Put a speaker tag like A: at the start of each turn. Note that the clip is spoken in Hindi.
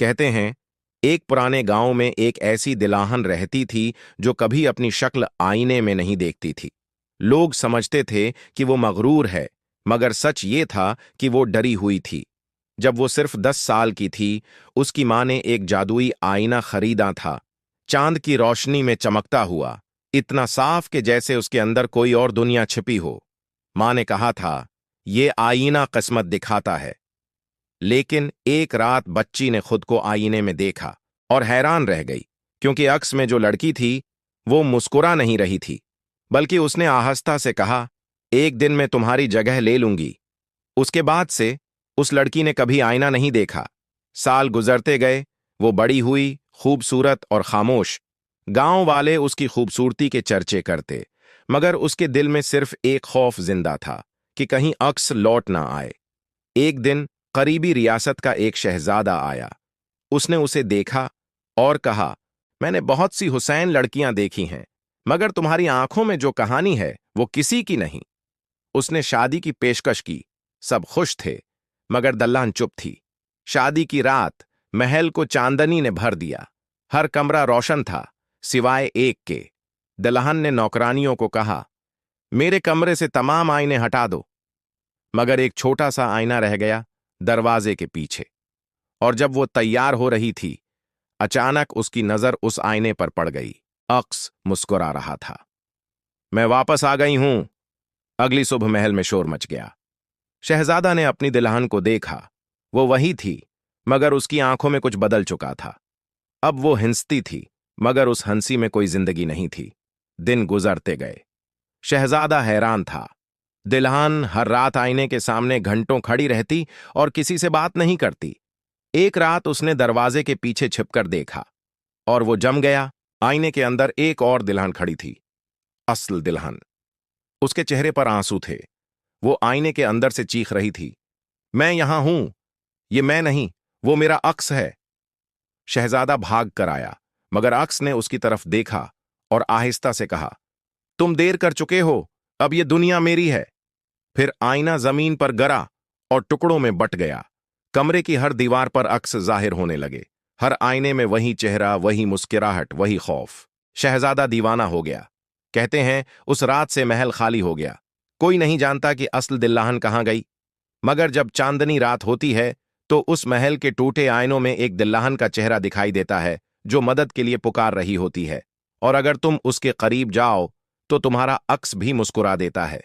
A: कहते हैं, एक पुराने गांव में एक ऐसी दिलाहन रहती थी जो कभी अपनी शक्ल आईने में नहीं देखती थी। लोग समझते थे कि वो मगरूर है, मगर सच ये था कि वो डरी हुई थी। जब वो सिर्फ 10 साल की थी, उसकी माँ ने एक जादुई आईना खरीदा था, चांद की रोशनी में चमकता हुआ, इतना साफ कि जैसे उसके अंदर कोई और दुनिया छिपी हो। माँ ने कहा था, ये आईना किस्मत दिखाता है। लेकिन एक रात बच्ची ने खुद को आईने में देखा और हैरान रह गई, क्योंकि अक्स में जो लड़की थी वो मुस्कुरा नहीं रही थी, बल्कि उसने आहिस्ता से कहा, एक दिन मैं तुम्हारी जगह ले लूंगी। उसके बाद से उस लड़की ने कभी आईना नहीं देखा। साल गुजरते गए, वो बड़ी हुई, खूबसूरत और खामोश। गांव वाले उसकी खूबसूरती के चर्चे करते, मगर उसके दिल में सिर्फ एक खौफ जिंदा था कि कहीं अक्स लौट ना आए। एक दिन करीबी रियासत का एक शहजादा आया। उसने उसे देखा और कहा, मैंने बहुत सी हुसैन लड़कियां देखी हैं, मगर तुम्हारी आंखों में जो कहानी है वो किसी की नहीं। उसने शादी की पेशकश की। सब खुश थे, मगर दल्लान चुप थी। शादी की रात महल को चांदनी ने भर दिया। हर कमरा रोशन था, सिवाय एक के। दुल्हन ने नौकरानियों को कहा, मेरे कमरे से तमाम आईने हटा दो। मगर एक छोटा सा आईना रह गया, दरवाजे के पीछे। और जब वो तैयार हो रही थी, अचानक उसकी नजर उस आईने पर पड़ गई। अक्स मुस्कुरा रहा था। मैं वापस आ गई हूं। अगली सुबह महल में शोर मच गया। शहजादा ने अपनी दुल्हन को देखा। वो वही थी, मगर उसकी आंखों में कुछ बदल चुका था। अब वो हंसती थी, मगर उस हंसी में कोई जिंदगी नहीं थी। दिन गुजरते गए। शहजादा हैरान था। दुल्हन हर रात आईने के सामने घंटों खड़ी रहती और किसी से बात नहीं करती। एक रात उसने दरवाजे के पीछे छिपकर देखा, और वो जम गया। आईने के अंदर एक और दुल्हन खड़ी थी, असल दुल्हन। उसके चेहरे पर आंसू थे। वो आईने के अंदर से चीख रही थी, मैं यहां हूं, ये मैं नहीं, वो मेरा अक्स है। शहजादा भाग कर आया, मगर अक्स ने उसकी तरफ देखा और आहिस्ता से कहा, तुम देर कर चुके हो, अब ये दुनिया मेरी है। फिर आईना जमीन पर गिरा और टुकड़ों में बट गया। कमरे की हर दीवार पर अक्स जाहिर होने लगे। हर आईने में वही चेहरा, वही मुस्कुराहट, वही खौफ। शहजादा दीवाना हो गया। कहते हैं, उस रात से महल खाली हो गया। कोई नहीं जानता कि असल दुल्हन कहां गई। मगर जब चांदनी रात होती है, तो उस महल के टूटे आईनों में एक दुल्हन का चेहरा दिखाई देता है, जो मदद के लिए पुकार रही होती है। और अगर तुम उसके करीब जाओ, तो तुम्हारा अक्स भी मुस्कुरा देता है।